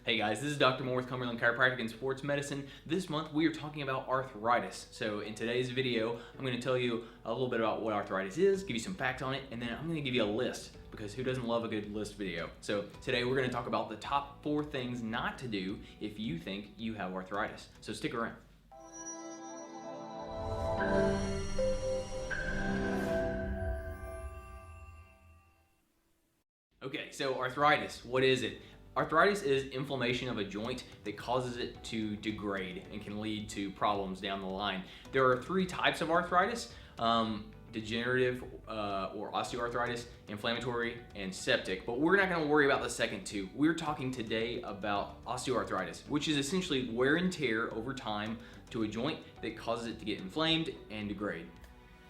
Hey guys, this is Dr. Moore with Cumberland Chiropractic and Sports Medicine. This month we are talking about arthritis. So in today's video, I'm going to tell you a little bit about what arthritis is, give you some facts on it, and then I'm going to give you a list, because who doesn't love a good list video? So today we're going to talk about the top 4 things not to do if you think you have arthritis. So stick around. Okay, so arthritis, what is it? Arthritis is inflammation of a joint that causes it to degrade and can lead to problems down the line. There are 3 types of arthritis: degenerative or osteoarthritis, inflammatory, and septic. But we're not going to worry about the second 2. We're talking today about osteoarthritis, which is essentially wear and tear over time to a joint that causes it to get inflamed and degrade.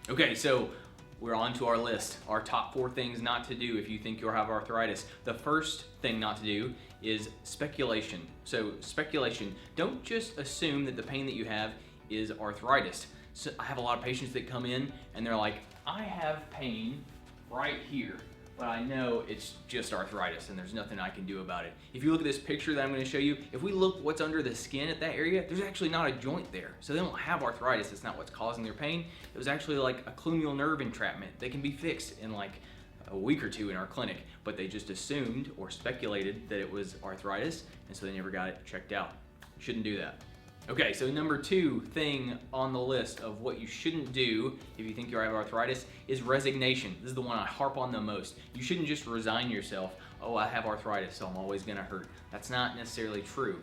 Okay, so we're on to our list, our top 4 things not to do if you think you'll have arthritis. The first thing not to do is speculation. So speculation, don't just assume that the pain that you have is arthritis. So I have a lot of patients that come in and they're like, I have pain right here, but I know it's just arthritis and there's nothing I can do about it. If you look at this picture that I'm going to show you, if we look what's under the skin at that area, there's actually not a joint there. So they don't have arthritis. It's not what's causing their pain. It was actually like a cluneal nerve entrapment. They can be fixed in like a week or 2 in our clinic, but they just assumed or speculated that it was arthritis, and so they never got it checked out. Shouldn't do that. Okay, so number 2 thing on the list of what you shouldn't do if you think you have arthritis is resignation. This is the one I harp on the most. You shouldn't just resign yourself. Oh, I have arthritis, so I'm always gonna hurt. That's not necessarily true.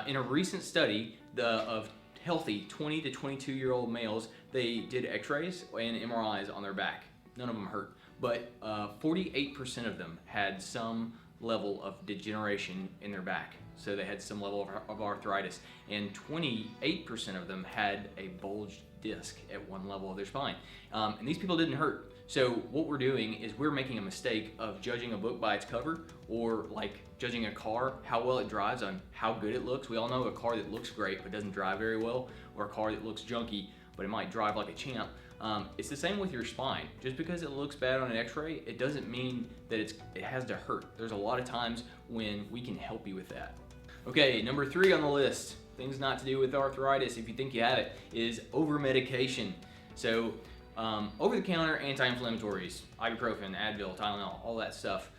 In a recent study of healthy 20 to 22-year-old males, they did x-rays and MRIs on their back. None of them hurt, but 48% of them had some level of degeneration in their back. So they had some level of arthritis, and 28% of them had a bulged disc at one level of their spine. And these people didn't hurt. So what we're doing is we're making a mistake of judging a book by its cover, or like judging a car, how well it drives on how good it looks. We all know a car that looks great but doesn't drive very well, or a car that looks junky but it might drive like a champ. It's the same with your spine. Just because it looks bad on an x-ray, it doesn't mean that it has to hurt. There's a lot of times when we can help you with that. Okay, number 3 on the list, things not to do with arthritis if you think you have it, is over-medication. So over-the-counter anti-inflammatories, ibuprofen, Advil, Tylenol, all that stuff.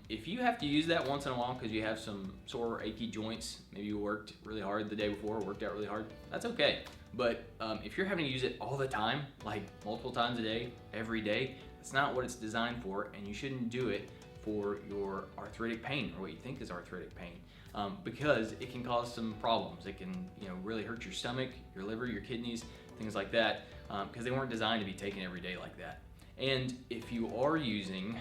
If you have to use that once in a while because you have some sore, achy joints, maybe you worked really hard the day before, worked out really hard, that's okay. But if you're having to use it all the time, like multiple times a day, every day, that's not what it's designed for, and you shouldn't do it for your arthritic pain, or what you think is arthritic pain, because it can cause some problems. It can, really hurt your stomach, your liver, your kidneys, things like that, because they weren't designed to be taken every day like that. And if you are using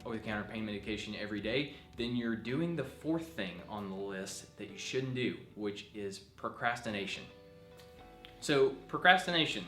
over-the-counter pain medication every day, then you're doing the 4th thing on the list that you shouldn't do, which is procrastination. So procrastination,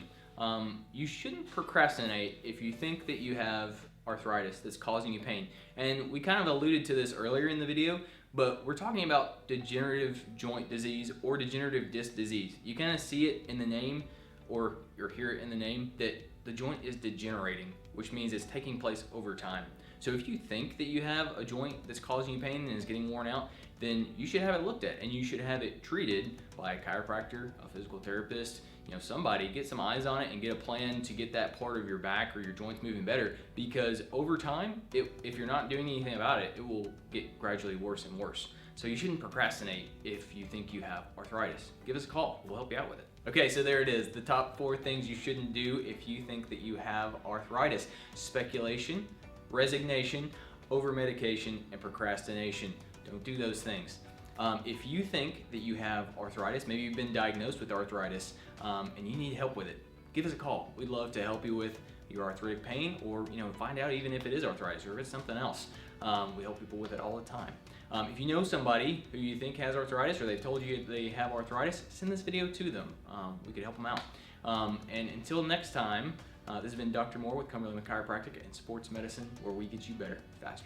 you shouldn't procrastinate if you think that you have arthritis that's causing you pain. And we kind of alluded to this earlier in the video, but we're talking about degenerative joint disease or degenerative disc disease. You kind of see it in the name, or you hear it in the name, that the joint is degenerating, which means it's taking place over time. So if you think that you have a joint that's causing you pain and is getting worn out, then you should have it looked at, and you should have it treated by a chiropractor, a physical therapist, somebody. Get some eyes on it and get a plan to get that part of your back or your joints moving better, because over time, if you're not doing anything about it, it will get gradually worse and worse. So you shouldn't procrastinate if you think you have arthritis. Give us a call, we'll help you out with it. Okay, so there it is, the top 4 things you shouldn't do if you think that you have arthritis: speculation, resignation, over-medication, and procrastination. Don't do those things. If you think that you have arthritis, maybe you've been diagnosed with arthritis, and you need help with it, give us a call. We'd love to help you with your arthritic pain, or find out even if it is arthritis or if it's something else. We help people with it all the time. If you know somebody who you think has arthritis, or they've told you they have arthritis, send this video to them. We could help them out. And until next time, this has been Dr. Moore with Cumberland Chiropractic and Sports Medicine, where we get you better, faster.